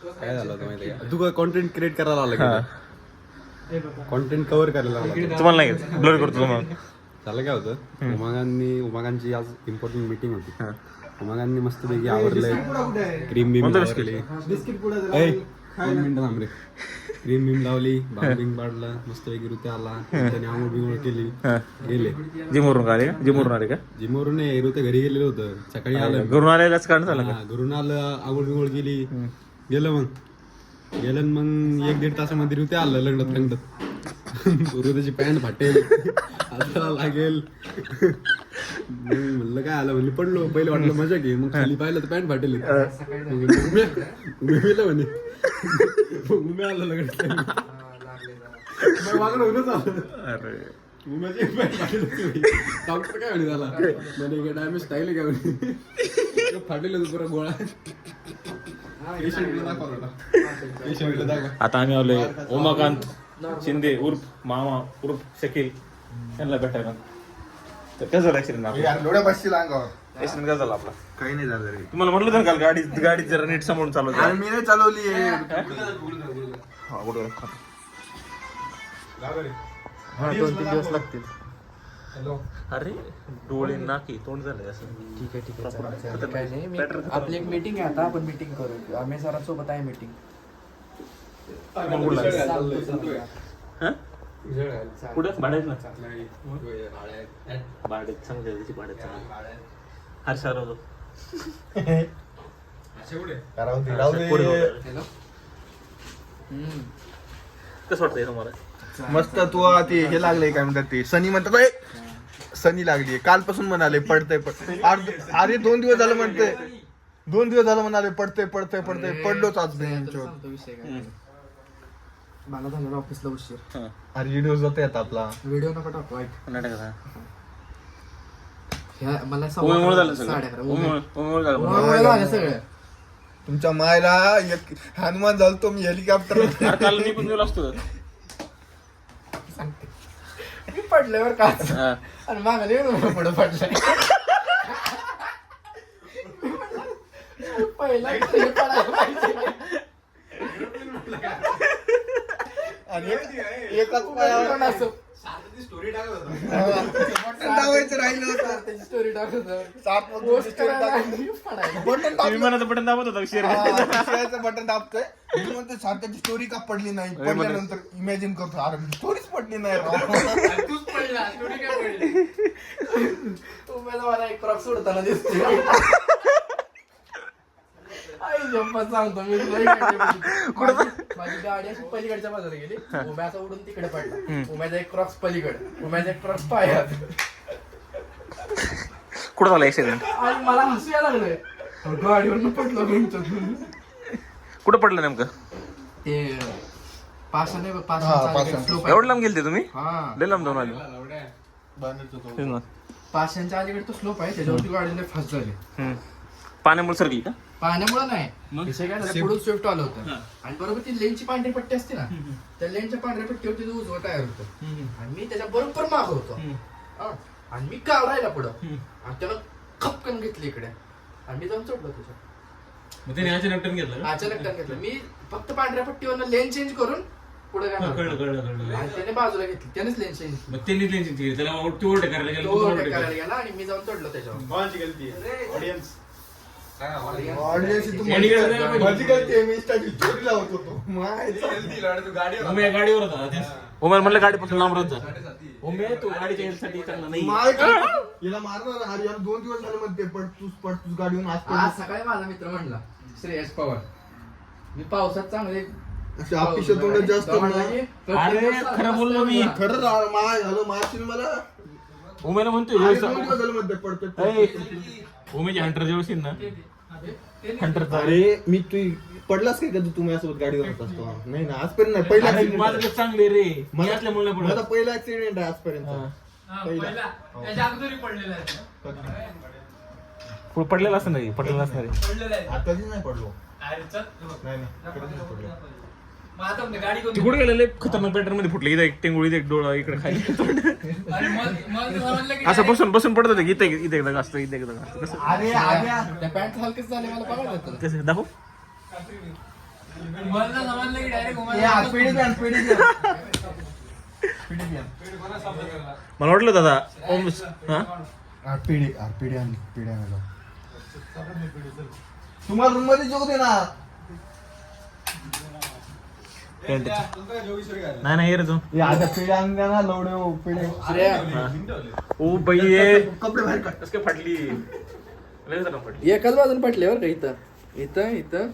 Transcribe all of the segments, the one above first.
काय झालं होतं माहिती आहे का, तू कॉन्टेंट क्रिएट करायला आलं का, कॉन्टेंट कव्हर करायला आला तुम्हाला नाही ब्लर करतो तुम्हाला. झालं काय होतं, उमागांची आज इम्पॉर्टंट मीटिंग होती. उमागांनी मस्तपैकी आवरलंय, क्रीम बीम लावली, 2 मिनिटं थांब रे, क्रीम बीम लावली, बांबिंग पाडलं, मस्तपैकी ऋतू आला, त्याने आंघोळ बिंघोळ केली, गेले जिमवरून आले का? जिमवरून आले का? जिमवरून ऋतू घरी गेलेलं होतं, सकाळी आलं, घरून आलेलाच कारण झालं का? घरून आलं, आंघोळ बिंघोळ केली, गेलं मग 1-1.5 तासामध्ये ऋतू आलं लग्नात. ऋतूची पॅन्ट फाटेल, हाताला लागेल, म्हणलं काय आलं, म्हणलं पडलो, पहिले वाटलं मजा घे, मग खाली पाहिलं तर पॅन्ट फाटेल, उमे म्हणे, उमे आलं लग्न वागणं होतच आलं. उम्याची पॅन्ट फाटेल डॉक्टर काय म्हणे त्याला, म्हणे डॅमेज स्टाईल काय म्हणे, फाटेल पुरा गोळा. आता आम्ही आलोय उमाकांत शिंदे उर्फ मामा उर्फ शकील यांना भेटायला. तर कसं झालं ऍक्सिडेंट? ऍक्सिडेंट काय झाला आपला? काही नाही झालं रे. तुम्हाला म्हटलं तर काल गाडी जरा नीट सांभाळून चालवते. मी नाही चालवली. हा, बरोबर. 2-3 दिवस लागतील. अरे डोळे नाकी तोंड झालंय असं. ठीक आहे काय नाही. आपली एक मीटिंग आहे, आता आपण मीटिंग करू. आम्ही सरांसोबत आहे मीटिंग. कुठं भाड्यात ना भाड्यात सांगते त्याची भाड्यात हर्षा राहतो. कसं वाटतंय तुम्हाला? मस्त. तू ते हे लागले काय म्हणतात ते सनी म्हणतात, सनी लागली कालपासून म्हणाले पडतंय अरे 2 दिवस झालं म्हणते, 2 दिवस झालं म्हणाले पडतंय पडलोच आज नाही. मला झालं ऑफिसला उशीर. अरे व्हिडिओ जाता येत आपला. व्हिडिओ नका टाकू. कर्नाटकाचा मला उमेमुळे झालं सगळं. उमेमुळे झालं सगळं. तुमच्या मायला एक हनुमान झालो तो मी हेलिकॉप्टर. काल मी पण गेलो असतो. मी पडल्यावर का आणि मागायला येऊन पुढे पडलं. पहिला आणि एकाच पायावर असं स्टोरी टाकत राहिलं होतं. त्याची स्टोरी टाकत बटन दाबत होता शेअरचं बटन दाबतोय. मी म्हणतो सारख्याची स्टोरी का पडली नाही. पडल्यानंतर इमॅजिन करतो अरे स्टोरीच पडली नाही राव. तूच पडला. स्टोरी काय पडली? तू मला एक क्रॉप सोडताना दिसते. सांगतो मी माझी गाडी अशी पलीकडच्या बाजूला गेली. उम्याचा उडून तिकडे पडला. उम्याचा एक क्रॉक्स पलीकडे, उम्याचा एक क्रॉक्स पायात. कुठं झालं ऍक्सिडेंट? आणि मला हसू यायला लागलंय. गाडीवरून पडलो. कुठं पडलं नेमकं? ते पाशाने एवढं लांब गेलते तुम्ही? हा, लय लांब जाऊन आले. पाशांच्या अलीकडे तो स्लोप आहे, त्याच्यावरती गाडीला फास्ट झाली. पाण्यामुळे सरकली का? पाण्यामुळे नाही, विषय काय झाला, पुढे स्विफ्ट आलं होतं आणि बरोबर ती लेनची पांढरी पट्टी असते ना, त्या लेनच्या पांढऱ्या पट्टीवरती जो उजवा टायर होतो आणि मी त्याच्या बरोबर माग होतो आणि मी काढायला पुढं आणि त्याला खपकन घेतली इकडे आणि मी जाऊन चढलो त्याच्या. अचानक टर्न घेतलं मी फक्त पांढऱ्या पट्टीवर लेन चेंज करून पुढे आणि त्याने बाजूला घेतली, त्यानेच लेन चेंज करायला गेला आणि मी जाऊन चढलो त्याच्यावर. गाडीवर उमेर म्हणलं गाडीपासून लांब राहत जा. उमेर तू गाडीच्या यासाठी चांगला नाही. याला मारणार अरे यार 2 दिवस झाले म्हणते पडतूस गाडीवरून. आज सकाळी माझा मित्र म्हणला श्रेयस पवार, मी पावसात चांगले अपेक्षा तोंडात जास्त खरं बोललो मी. खरं माय झालं मारशील मला. उमेर म्हणतो 2 दिवस झाले म्हणते पडतोय. उमेश हंटर जेवशील ना, हंटर. अरे मी तू पडलास काय कधी तुम्ही यासोबत गाडीवर होत असतो? नाही ना आजपर्यंत नाही. पहिला माझं चांगले रे माझा पहिला ऍक्सिडेंट आहे आजपर्यंत. पडलेला असं नाही, पडलेला असणार आताच नाही पडलो. नाही ती कुठे गेलेले खतरनाक पॅटर्न मध्ये फुटले. इथे एक टेंगुळी, एक डोळा इकडे खाली. असं बसून बसून पडत होते. इथे इथे एकदा असतं, इथे एकदा असतं. कसं पॅन्ट हलकेच झाले मला बघायला कसं दाखव. मला वाटलं दादा ओम हा तुम्हाला रूम मध्ये जेवू दे ना. नाही रे तू हे आता पेढे आणून द्या ना, लवडे हो, पेढे. ओ बाई ये कपडे बाहेर काढ. कसं काय फाटली लय जरा फाटली. एकाच बाजून पटले बरं का इथं इथं इथं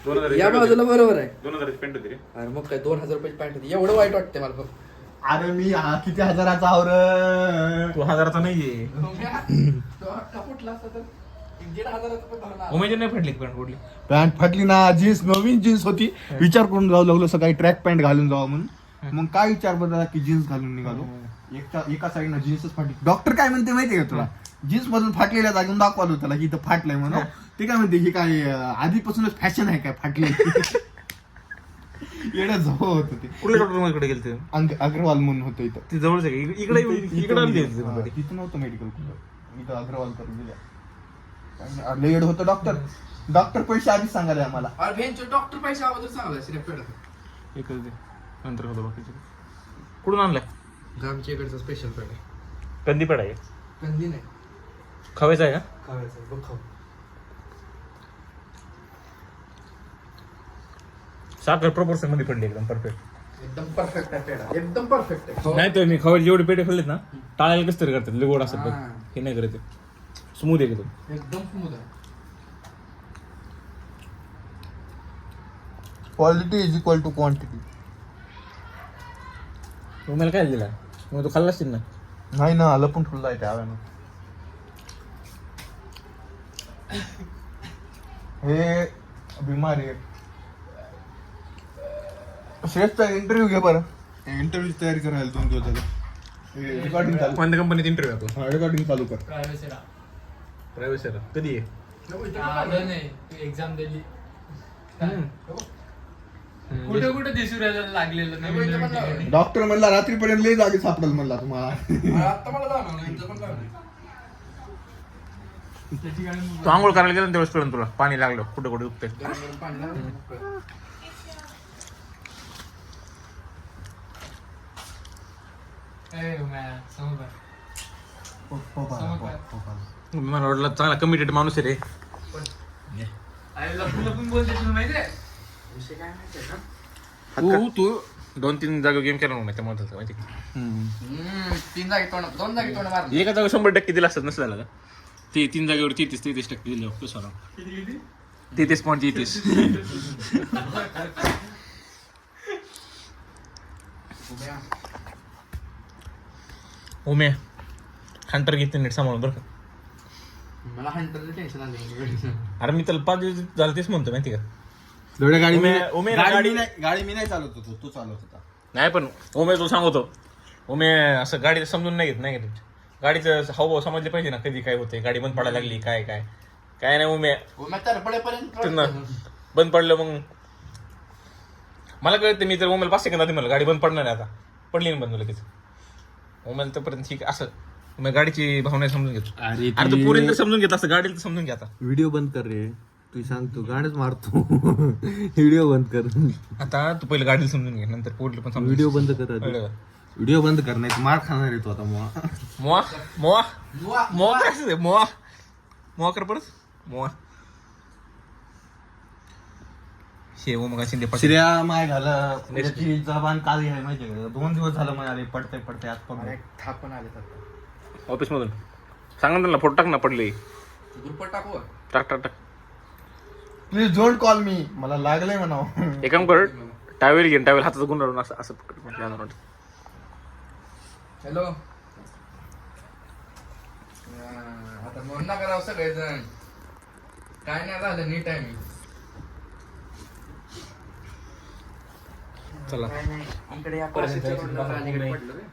2000 या बाजूला बरोबर आहे. 2000 पेंट होती रे. अरे मग काय 2000 रुपयाची पॅन्ट होती. एवढं वाईट वाटतंय मला फक्त. अरे मी किती हजाराचा आवर. तू 1000चा नाहीये. तो फुटला असता तर 1,500 रुपये भरून आला. उमेश नाही फाटली पेंट कुठली. पॅन्ट फाटली ना. जीन्स नवीन जीन्स होती. विचार करून जाऊ लागलो सकाळी ट्रॅक पॅन्ट घालून जावं म्हणून. मग काय विचार बदला की जीन्स घालून निघालो. एका साईडनं जीन्सच फाटली. डॉक्टर काय म्हणते माहितीये का तुला, जीन्स मधून फाटलेल्या जागेून दाखवालो त्याला की इथं फाटलंय म्हणून. ते काय म्हणते, ही काय आधीपासूनच फॅशन आहे काय फाटले. येणं जवळ होतं ते. कुठल्या डॉक्टरकडे गेलते. अग्रवाल म्हणून होतं इथं. ती जवळच आहे का? इकडे आली होती ती मध्ये. तिथं नव्हतं मेडिकल कुठं, इथं अग्रवाल करून दिल्या. लेड होतं डॉक्टर पैसे आधीच सांगायला आम्हाला. अरे भेंचो डॉक्टर पैसे अगोदर चांगला सिरेप पेड एकच दे नंतर होतो बाकीचे. कुठून आणलाय. आमच्या इकडचा स्पेशल पेड आहे. कंदी पेड आहे. कंदी नाही खवायचा आहे का. खायचं बघ खाऊ. साखर प्रपोर्शन मध्ये पडली एकदम परफेक्ट. एकदम परफेक्ट आहे पेढा. एकदम परफेक्ट आहे. नाही तर मी खवायचे जेवढे पेढे खाल्लेत ना टाळायला कसं तरी करतात लय गोड असतात बघ. हा. हे नाही करत स्मूथ आहे एकदम. एकदम स्मूथ आहे. Quality is equal to quantity. तुम्हाला काय दिला मग तू खाल्ला असतील ना. नाही ना, लपून ठेवला आहे त्यावेळेला. हे बिमारी आहे. श्रेष्ठचा इंटरव्ह्यू घे बरं. इंटरव्ह्यू तयारी करायला 2 दिवस झाले. रेकॉर्डिंग चालू. कोणत्या कंपनीत इंटरव्ह्यू आपण. रेकॉर्डिंग चालू कर. प्रायव्हेट कधी आहे. एक्झाम दिली कुठे कुठे दिसू राहिलं लागलेलं नवीन डॉक्टर म्हणला रात्रीपर्यंत लय जागे सापडेल म्हणला तुम्हाला. आता मला जाणवलं इथं पण जाणवलं. तू आंघोळ करायला गेला तेवढंच कळून तुला पाणी लागलं कुठे कुठे दुखते. गरम गरम पाणी लागलं. मला वाटलं चांगला कमिटेड माणूस आहे रे. लपून बोलते तुला माहिती आहे. विषय काय माहितीये का? तू 2-3 जागा गेम केला मग त्या महत्वाचं माहिती का. 3 जागी तोंड 2 जागी तोंड मारली. एका जागा 100% दिला असत नसतं झालं का. ते 3 जागेवर 33% दिले कसं राव. 33.33. उमे हंटर घेते नीट सांभाळून बरं का. मला हंटरचं टेन्शन आलं. अरे मी त्याला 5 दिवस झालं तेच म्हणतो माहिती का. एवढ्या गाडी गाडी मी नाही चालवत होतो, तो चालवत होता. नाही पण उमे तू सांगतो उमे असं गाडी समजून नाही घेत नाही का. गाडीचं हावभाव समजले पाहिजे ना कधी काय होते. गाडी बंद पडायला लागली काय काय काय नाही उमे त्यांना बंद पडलं मग मला कळतं. मी तर उमेला 5 सेकंद आधी मला गाडी बंद पडणार आहे आता पडली ना बंद लगेच. उमेला तोपर्यंत ठीक असं मग गाडीची भावना समजून घेतो. अरे तू पुरी तर समजून घेत असं गाडीला तर समजून घ्या. आता व्हिडिओ बंद कर रे. तू सांगतो गाणंच मारतो. व्हिडिओ बंद कर. आता तू पहिले गाडीला समजून घे नंतर पुढलं पण समजून व्हिडिओ बंद कर. कळलं का? व्हिडिओ बंद कर नाही मार खाणार आहे तो आता. मोआ मोआ मोआ काय असते मोआ मोआ कर परत मोआ. शेव मग शिंदे पडले. श्रेया माय झालं. त्याची जबान काळी आहे माहिती का. 2 दिवस झालं म्हणाले पडते आज पण. थाप पण आले आता. ऑफिस मधून सांगा ना त्यांना फोटो टाक ना पडले. ग्रुपवर टाकू. टाक प्लीज डोंट कॉल मी. मला लागलंय म्हणावं. एक काम कर टावेल घेऊन टावेल हातात गुंडाळून असं असं पकड. हॅलो. आता म्हणून ना करावं सगळेजण. काय नाही झालं नीट आहे मी. चला इकडे या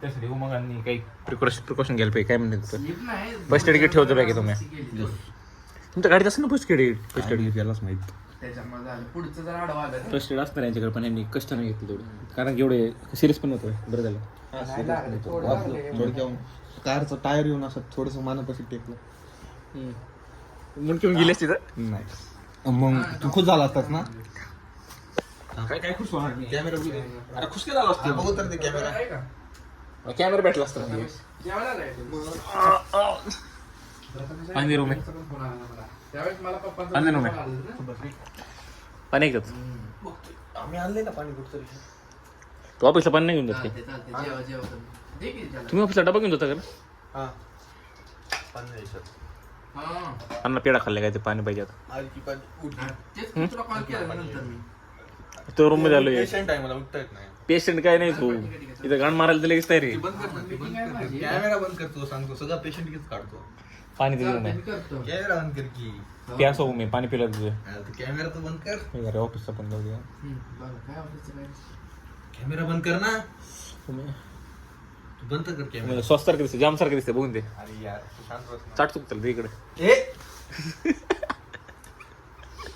त्यासाठी उमगांनी काही प्रिकॉशन घ्यायला पाहिजे. काय म्हणते Sleep नाही. फर्स्ट एड किट ठेवतो बॅग तुम्ही. गेली. तुमच्या गाडीत असं ना फर्स्ट एड यालाच माहित. त्याच्यामुळे झालं पुढचं जर आडवा आलं तर फर्स्ट एड असतं यांच्याकडे पण यांनी कष्ट नाही घेतलं तेवढं कारण की एवढे सिरियस पण होतोय. बरं झालं नाही लागलं, थोडं लागलं. थोडक्यात कारचं टायर येऊन असं थोडस मानापाशी टेकलं. म्हणून घेऊन गेली असती तर नाही मग तू खुश झाला असतास ना. काय खुश होणार मी कॅमेरा अरे खुश काय झालं असतं बघू तर ते कॅमेरा आहे का? कॅमेरा भेटला असता जेवायला नाही. पाणी रूम आहे फोन आला मला. त्यावेळेस मला पप्पांचा आणलं ना फोन मी. आला ना. पाणी ऐकत आम्ही आणले ना पाणी कुठतरी तू ऑफिसला पाणी नाही घेऊन जात हा, काय ते चालते. जेवा जेवा तुम्ही. दे की त्याला. तुम्ही ऑफिसला डबा घेऊन जाता का रे? हा पाणी द्यायचं हा. अन्न पेढा खाल्ले काय ते पाणी पाहिजे आता आली की पाणी उठली तेच मी तुला कॉल केला नंतर मी. तो रूम मध्ये आलोय पेशंट आहे मला उठता येत नाही पेशंट काय नाही तू इथं गाण मारायला तर लगेच तयारी बंद कर ना, ते बंद कर. माझी. कॅमेरा बंद करतो सांगतो सगळा पेशंट घेत काढतो पाणी दिलं चालते, नाही मी करतो. कॅमेरा बंद कर की प्यास हो मी पाणी पिलं तुझं कॅमेरा तर बंद कर अरे ऑफिसचा पण जाऊ द्या बरं, काय ऑफिसचं काय? कॅमेरा बंद कर ना तुम्ही तू बंद कर कॅमेरा स्वस्त सारखं दिसते जाम सारखं दिसते बघून ते अरे यार तू शांत बस ना. चाट चुकतं ते इकडे ए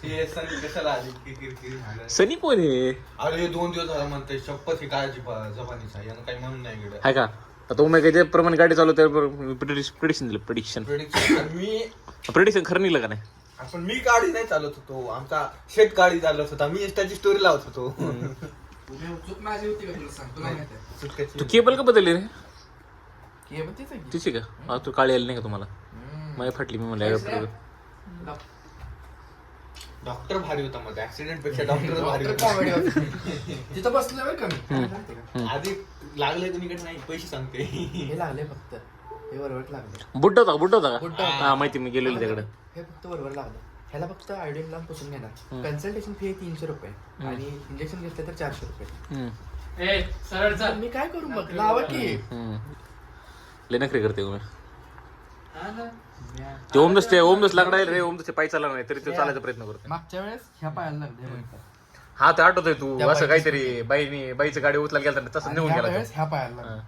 हे सनी कशाला आली किरकिर झालं सनी कोण आहे अरे हे 2 दिवस झाला म्हणते शपथ ही काळजी जबानीचा यानं काही म्हणून नाही गेलं हाय का आता उमेश जे प्रमाणे गाडी चालवते प्रिडिक्शन दिलं प्रिडिक्शन प्रेडिक्शन खरं निघलं का नाही आपण मी गाडी नाही चालवत होतो आमचा शेत गाडी चालवत होता मी त्याची स्टोरी लावत होतो तुम्ही चूक माझी होती का तुला सांग तुला माहिती आहे. सुटकेची. तू केबल का बदलली रे केबल तीच आहे की? तिची का हा तू काळी आली नाही का तुम्हाला माझी फाटली मी म्हणलं डॉक्टर भारी होता मध्ये ऍक्सिडेंट पेक्षा डॉक्टर भारी डॉक्टर होता comedy होती. तिथं बसलं बरं का मी. काय सांगते का? आधी लागले तुम्ही नाही पैसे सांगते हे लागले फक्त हे बरोबर लागले बुड्डा होता बुड्डा का होता. हा माहिती मी गेलेलो तिकडे हे फक्त बरोबर लागलं ह्याला फक्त आयोडीन लावून पुसून घेणार कन्सल्टेशन फी आहे 300 रुपये आणि इंजेक्शन घेतलं तर 400 रुपये ए सरळ तर चाल मी काय करू मग लावा की लय नखरे करते उमेश हा ना. ते ओमदस लाकडा रे ओमदस पाय चालला नाही तरी तो चालायचा प्रयत्न करतो मागच्या वेळेस ह्या पायाला लागले हा ते आठवतोय तू त्या असं काहीतरी बाईची गाडी उचलायला गेला तसं निघून ह्या गेला वेळेस ह्या पायाला लागले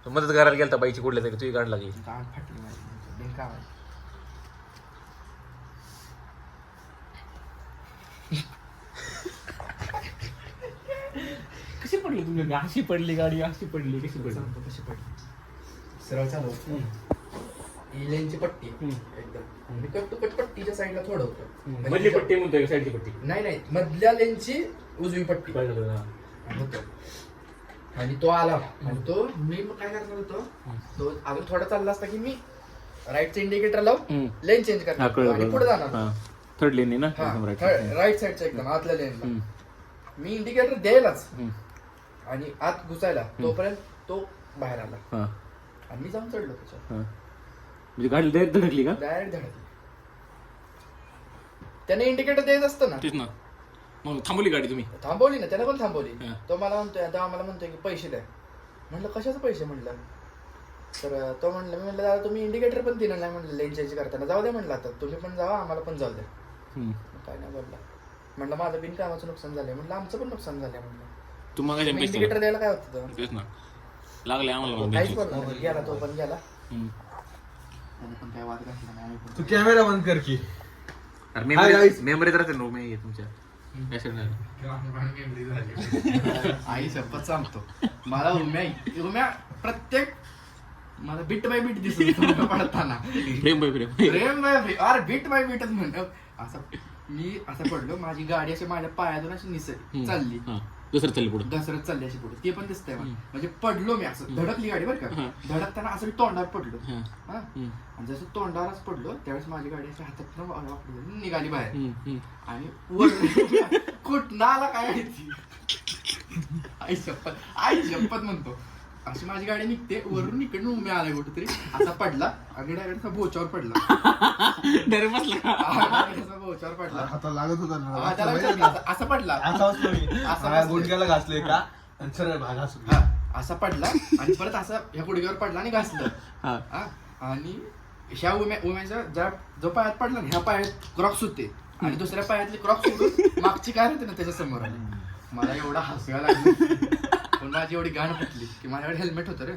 तू मदत करायला गेलता बाईची कुठल्या तरी तुझी गाडी लागली गाठ फाटली माझी बिनका आहे. कशी पडली तुझी अशी पडली गाडी अशी पडली कशी सांगतो कशी पडली सरळ चालू ही लेनची पट्टी एकदम मी कट टू कट पट्टीच्या साईडला थोडं होतं मधली पट्टी म्हणतोय साईडची पट्टी नाही मधल्या लेनची उजवी पट्टी होतं. आणि तो आला आणि तो मी मग काय करणार होतो तो अजून थोडा चालला असता की मी राईटचं इंडिकेटर लावून लेन चेंज करणार आणि पुढे जाणार थर्ड लेन ना राईट साईडच्या एकदम आतल्या लेनला मी इंडिकेटर द्यायलाच आणि आत घुसायला तोपर्यंत तो बाहेर आला आणि मी जाऊन चढलो त्याच्यावर म्हणजे गाडी डायरेक्ट धडकली का डायरेक्ट धडकली त्याने इंडिकेटर द्यायचं असतं ना तेच ना मग थांबवली गाडी तुम्ही थांबवली ना त्याने पण थांबवली हा. तो मला म्हणतोय आता आम्हाला म्हणतोय की पैसे द्या म्हणलं कशाचे पैसे म्हणलं तर तो म्हणलं मी म्हणलं दादा तुम्ही इंडिकेटर पण दिलं नाही म्हणलं लेन चेंज करताना जाऊ द्या म्हणलं आता तुम्ही पण जावा आम्हाला पण जाऊ द्या मग काय नाही बोलला म्हणलं माझं बिनकामाचं नुकसान झालंय म्हणलं आमचं पण नुकसान झालंय म्हणलं तू मग इंडिकेटर द्यायला काय होतं तेच ना लागले आम्हाला काहीच बोलला नाही. गेला तो पण गेला त्याने पण काय वाद घातला नाही आम्ही पण तू कॅमेरा बंद कर की मेमरीत राहते ना मी तुमच्या आई शपथ सांगतो मला उम्या प्रत्येक मला बीट बाय बीट दिसत पडताना प्रेम बाय प्रेम प्रेम बाय अरे बीट बाय बीटच म्हणतो असं मी असं पडलो माझी गाडी अशी माझ्या पायातून अशी चालली दुसरं चालली पुढे घसरत चालली अशी पुढे ते पण दिसतंय मला म्हणजे पडलो मी असं धडकली गाडी बरं का धडकताना असं मी तोंडावर पडलो हा आणि जसं तोंडावरच पडलो त्यावेळेस माझी गाडी अशी हातात निघाली बाहेर आणि वर कुठं आला काय माहिती आई शपथ म्हणतो अशी माझी गाडी निघते वरून इकडनं उमे आलाय कुठेतरी असा पडला आणि डायरेक्ट बोचावर पडला डायरेक्ट बसला बोचावर पडला हाता लागत होता ना हा, त्याला विचारलं, असं पडला असा असतो मी असं माझ्या बसलोय. गुडघ्याला घासले का आणि सरळ भाग घासून हा, असा पडला आणि परत असं ह्या गुडघ्यावर पडला आणि घासलं हा, आणि ह्या उम्याच्या जो पायात पडला ना ह्या पायात क्रॉक्स होते आणि दुसऱ्या पायातली क्रॉक्स सोडून मागची काय होते ना त्याच्या समोर आली मला एवढा हसायला लागलं पण माझी एवढी गाण फुटली की माझ्याकडे हेल्मेट होतं रे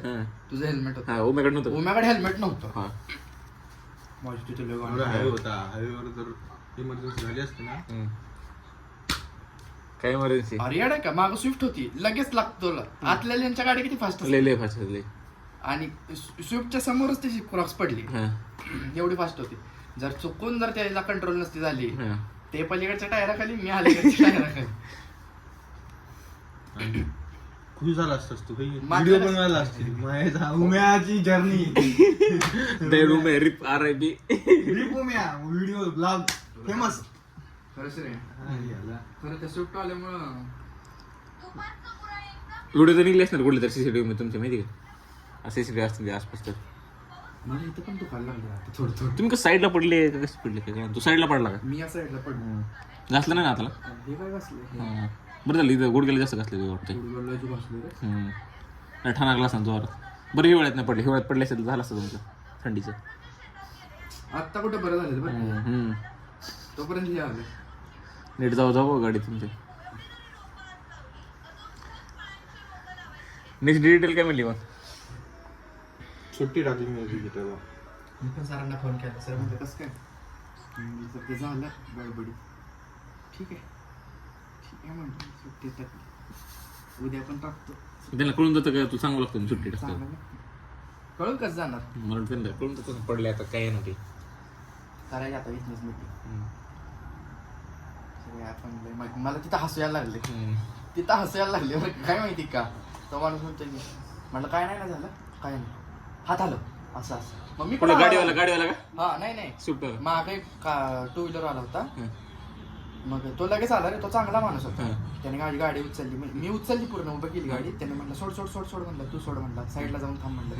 तुझं हेल्मेट होतं उमेकडे नव्हतं उम्याकडे हेल्मेट नव्हतं माझी तिथे लय गाण हायवे होता हायवेवर जर इमर्जन्सी झाली असते ना काय इमर्जन्सी अरे येडा का मागं स्विफ्ट होती लगेच लागतो आतल्या लेनच्या गाडी किती फास्ट लय फास्ट आणि स्विफ्टच्या समोरच त्याची क्रॉक्स पडली एवढी फास्ट होती जर चुकून जर त्याला कंट्रोल नसती झाली ते पलीकडच्या टायराखाली मी अलीकडच्या टायराखाली खुश झाला असतस तू मागल्या व्हिडिओ बनवायला असतील माझ्या उम्याची जर्नी रिप RIP व्हिडिओ ब्लॉग फेमस खरंच रे खरं त्या स्विफ्ट आल्यामुळं व्हिडिओ तर निघले असणार कुठले तर CCTV मध्ये तुमच्या माहिती का CCTV असतील आसपास तर मला इथं पण दुखायला लागलं आता थोडं थोडं. तुम्ही कसं साईडला पडले का कसे पडले काय तू साईडला पडला का मी या साईडला पडलो घासलं नाही ना हाताला हे काय बसले हां. बरं झालं इथं गुडघ्याला जास्त घासले वाटतं गुडगुडला बसले रे. नाही ठाणा लागला असं जोरात बरं हिवाळ्यात नाही पडले हिवाळ्यात पडले असेल तर झालं असतं तुमचं थंडीचं आत्ता कुठं बरं झालं बरं हम्म. तोपर्यंत हे आलं नीट जाऊ गाडी तुमची नेक्स्ट डिटेल काय म्हणली मग सुट्टी टाकली मी त्याला मी पण सरांना फोन केला सर म्हणजे कसं काय मी तर ते झालं गडबडी ठीक आहे म्हणतो सुट्टी टाकली उद्या पण टाकतो त्यांना कळून जातं का तू सांगू लागतो सुट्टी टाकतो चांगलं कळून कसं जाणार मला त्यांना कळून जातं पडले आता काय ना ते करायची आता बिझनेस मीटिंग सगळे आपण मला तिथं हसू यायला लागले मग काय माहिती का तो माणूस म्हणतोय की म्हटलं काय नाही ना झालं काय नाही हात आलं असं मग मी पण गाडीवाला का हा नाही सुट मागे टू व्हीलर आला होता मग तो लगेच आला रे तो चांगला माणूस होता त्याने गाडी उचलली मी उचलली पूर्ण उभं केली गाडी त्याने म्हटलं सोड म्हणलं तू सोड म्हणला साईडला जाऊन थांब म्हणलं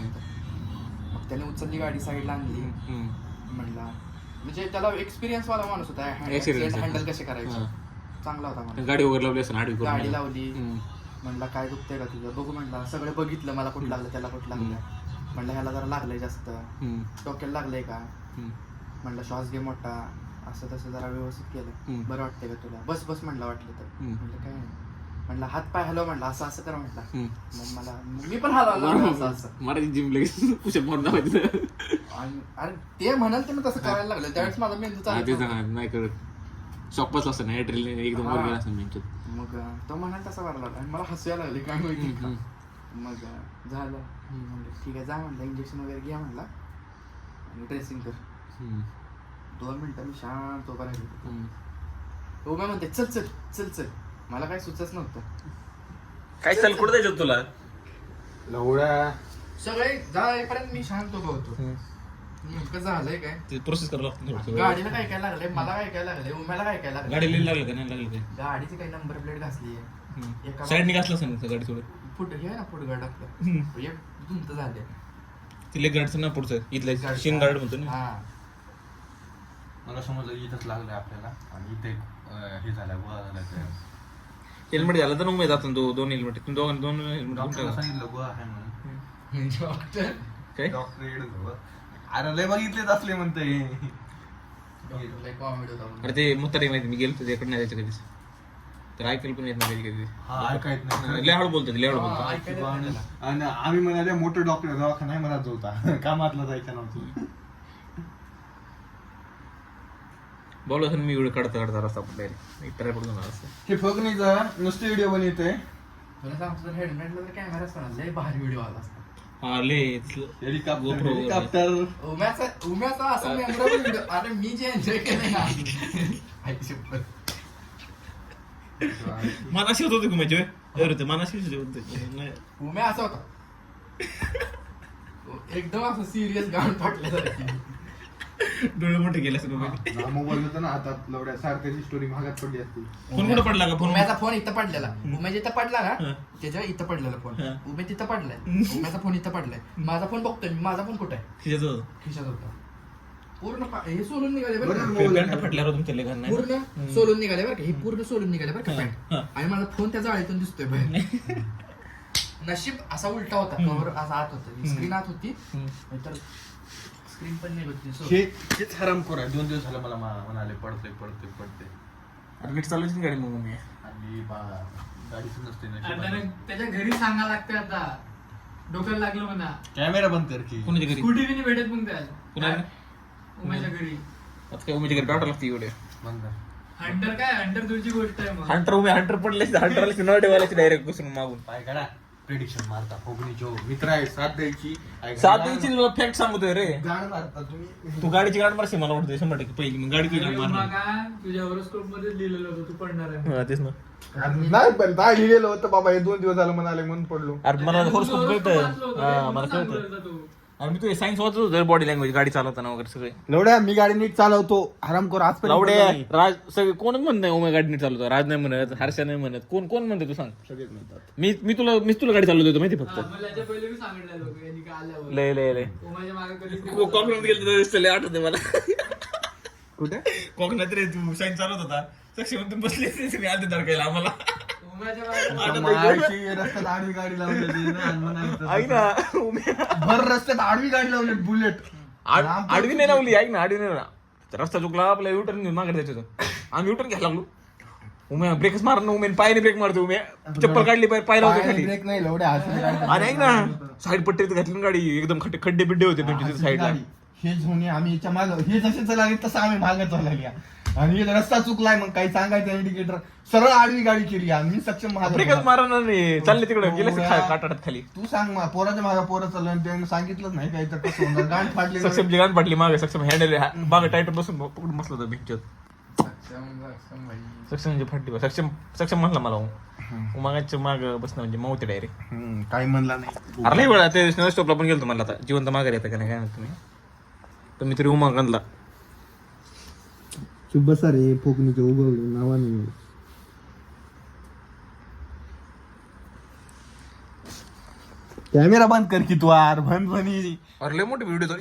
मग त्याने उचलली गाडी साईडला आणली म्हणला म्हणजे त्याला एक्सपिरियन्स वाला माणूस होता हँडल कसे करायचे चांगला होता माणूस गाडी वगैरे लावली असं गाडी लावली म्हणला काय दुखतंय का तुझं बघू म्हणला सगळं बघितलं मला कुठं लागलं त्याला कुठं लागलं म्हणलं ह्याला जरा लागलंय जास्त डोक्याला लागलंय का म्हणलं श्वास घे मोठा असं तसं जरा व्यवस्थित केलं बरं वाटतंय का तुला बस म्हणलं वाटलं तर म्हणलं काय नाही म्हणलं हात पाय हलव म्हणलं असं कर म्हटलं मग मी पण हलवलं असं मराठी जिम लगेच पुशअप मारून दाखवायचं अरे ते म्हणाल ते मी तसं करायला लागलं त्यावेळेस माझा मेंदू चालू नाही करत शॉक बसला असं नाही ड्रिल एकदम वर गेला असं मेंदूत मग तो म्हणाल तसा वाढला आणि मला हसू यायला लागले काय माहिती का मग झालं म्हणलं ठीक आहे जा म्हणलं इंजेक्शन वगैरे घ्या म्हणला आणि ड्रेसिंग कर 2 मिनिटं मी शांत उभा राहिलो तो मी म्हणते चल मला काय सुचत नव्हतं काय चल कुठं जायचं तुला लवड्या सगळे जाईपर्यंत मी शांत उभा होतो नेमकं झालंय काय ते प्रोसेस करावं लागतं गाडीला काय लागलंय मला काय लागलंय उम्याला काय लागलंय गाडी लागलं का नाही लागलं गाडीची काही नंबर प्लेट घासली आहे एका साईडने घासलं असं गाडी थोडं फुट घे ना फुटगाड आपलं एक धुंत झाले तिले गाडचं ना पुढचं इथलं शिंग गार्ड म्हणतो ना हा मला समजलं इथंच लागलंय आपल्याला आणि इथे हे झालं गोळा झाला हेल्मेट झालं तर मग जातो तो 2 हेल्मेट तुम्ही दोन हेल्मेट डॉक्टरला सांगितलं गोळा आहे म्हणून डॉक्टर काय डॉक्टर येडच अरे लय बघितलेच असले म्हणते कॉमेडी होता अरे ते मुत्तारी माहिती मी गेलो त्याच्याकडे नाही जायचं कधीच तर ऐकायला पण येत नाही कधी हा ऐकायत नाही लय हळू बोलतात हा, ऐकायला येत नाही. आणि आम्ही म्हणाले मोठं डॉक्टर दवाखाना आहे मला होता कामातला जायचं नव्हतं बोललो असं मी व्हिडिओ काढता रस्ता पडला इतर पडून असं हे फगणीचा नुसते व्हिडिओ बनवते मला सांगतो हेल्मेटला तर कॅमेरा असताना लय भारी व्हिडिओ आला असता हा ले हेलिकॉप्टर उम्याचा असा मेमोरेबल व्हिडिओ अरे मी जे एन्जॉय केलं ना आई शपथ. मनाशी होत होते माझे मनाशी होते उम्या असा होता एकदम असं सिरियस गाण फाटल्यासारखी डोळे मोठे गेले असं मोबाईल होता ना हातात लवड्या सारख्याची स्टोरी महागात पडली असती फोन कुठं पडला का फोन उम्याचा फोन इथं पडलेला उम्या जिथं पडला ना त्याच्या इथं पडलेला फोन उम्या तिथं पडलाय उम्याचा फोन इथं पडलाय माझा फोन बघतोय मी माझा फोन कुठे आहे खिशात होता पूर्ण हे सोलून निघाले बरं फाटल्यावर तुमच्या घर नाही पूर्ण सोलून निघाले बरं का हे पूर्ण सोलून निघाले बरं का पॅन्ट आणि माझा फोन त्या जाळीतून दिसतोय बाहेर नशीब असा उलटा होता कव्हर असा आत होता स्क्रीन आत होती तर स्क्रीन पण नाही होती हेच हरामखोर आहे 2 दिवस झालं मला म्हणाले पडते नीट चालवायची गाडी मग मी आणि गाडीच नसते आणि त्याच्या घरी सांगा लागते आता डोक्याला लागलं म्हणा कॅमेरा बंद कर की कोणाच्या घरी स्कूटी बी भेटत मग त्याला कुणाला उमेशच्या घरी आता काय उमेच्या घरी डाटा लागते एवढे बंद कर हंटर दूरची गोष्ट आहे मग हंटर पडले हंटरला सिनेमा ठेवायला डायरेक्ट बसून मागून पाय काढा प्रेडिक्शन मारता फोगणीचो मित्र आहे साथ द्यायची सात द्यायची तुला फॅक्ट सांगतोय रे. गाण मारता तुम्ही. तू गाडीची गाड मारशी मला वाटतं 100% पहिली मग गाडी तुझी मारणार. मागा तुझ्या horoscope मध्येच लिहिलेलं होतं तू पडणार आहे. हा, तेच ना. नाही पण काय लिहिलेलं होतं बाबा हे 2 दिवस झालं म्हणाले म्हणून पडलो. अरे मला हॉरोस्कोप कळतं. वाचलं होतं, हा, म्हणून मला सांगू कळतं. लागला तू. अरे मी तुझे सायन्स वाचत होतो बॉडी लँग्वेज गाडी चालवताना वगैरे सगळे. लवड्या मी गाडी नीट चालवतो आरामखोर आज लावडे राज सगळे कोणच म्हणत नाही ओमे गाडी नीट चालवतो. राज नाही म्हणत, हर्षा नाही म्हणत, कोण कोण म्हणते तू सांग. सगळेच म्हणतात. मी तुला गाडी चालवत होतो माहिती फक्त. हा, मला याच्या पहिले मी सांगितलं लोक यांनी का आल्यावर लय लय लय माझ्या मागे कधीच नाही. कोकणात गेलं आठवते मला. कुठे कोकणात रे तू सायन्स चालवत होता सक्षम बसले मी आधी दरकायला आम्हाला. उमाच्या मागे माहिती रस्त्यात आडवी गाडी लावलेली ना, आणि म्हणायचं. ऐक ना उमे भर रस्त्यात आडवी गाडी लावली बुलेट. आडवी नाही लावली. ऐक ना आडवी नाही ना रस्ता चुकला आपला युटर्न घेऊन मागे जायचं होतं. आम्ही युटर्न घ्यायला लागलो. उमे ब्रेकच मार ना. उमेन पायाने ब्रेक मारतो. उमे चप्पल काढली पाय लावतो खाली. ब्रेक नाही लवड्या हाताने गाडी आणि ऐक ना साईड पट्टीत घातली ना गाडी एकदम खड्डे बिड्डे होते त्यांच्या साईडला. गाडी. हे झोनी आम्ही याच्या माग हे जसे चलाले तसं आम्ही मागे चालली आणि हे रस्ता चुकलाय मग काही सांगायचं इंडिकेटर सरळ आडवी गाडी केली आम्ही सक्षम महाग ब्रेकच मारणार नाही. चालले तिकडे गेले काटाड्यात खाली. तू सांग मग पोराच्या मागे पोरं चाललं आणि त्याने सांगितलंच नाही काही तर कसं होणार गाण फाडली सक्षम गाण पाडली मागे. सक्षम हँडल मागे टाईट बसून पकडून बसलो होतो भिंचत. सक्षम म्हणजे फाटली. सक्षम म्हणला मला मागाच्या माग बसणं म्हणजे मावते डायरेक्ट. काही म्हणला नाही. अरे लई वेळा ते स्टॉपला पण गेलो मला आता जिवंत माघार येतं का नाही काय म्हणतो तुम्ही. तर मी तरी उमागणला शुभ रे फोकणीचे उगवलं नावाने. कॅमेरा बंद कर की तू यार भन भनी. अरे लय मोठे व्हिडिओ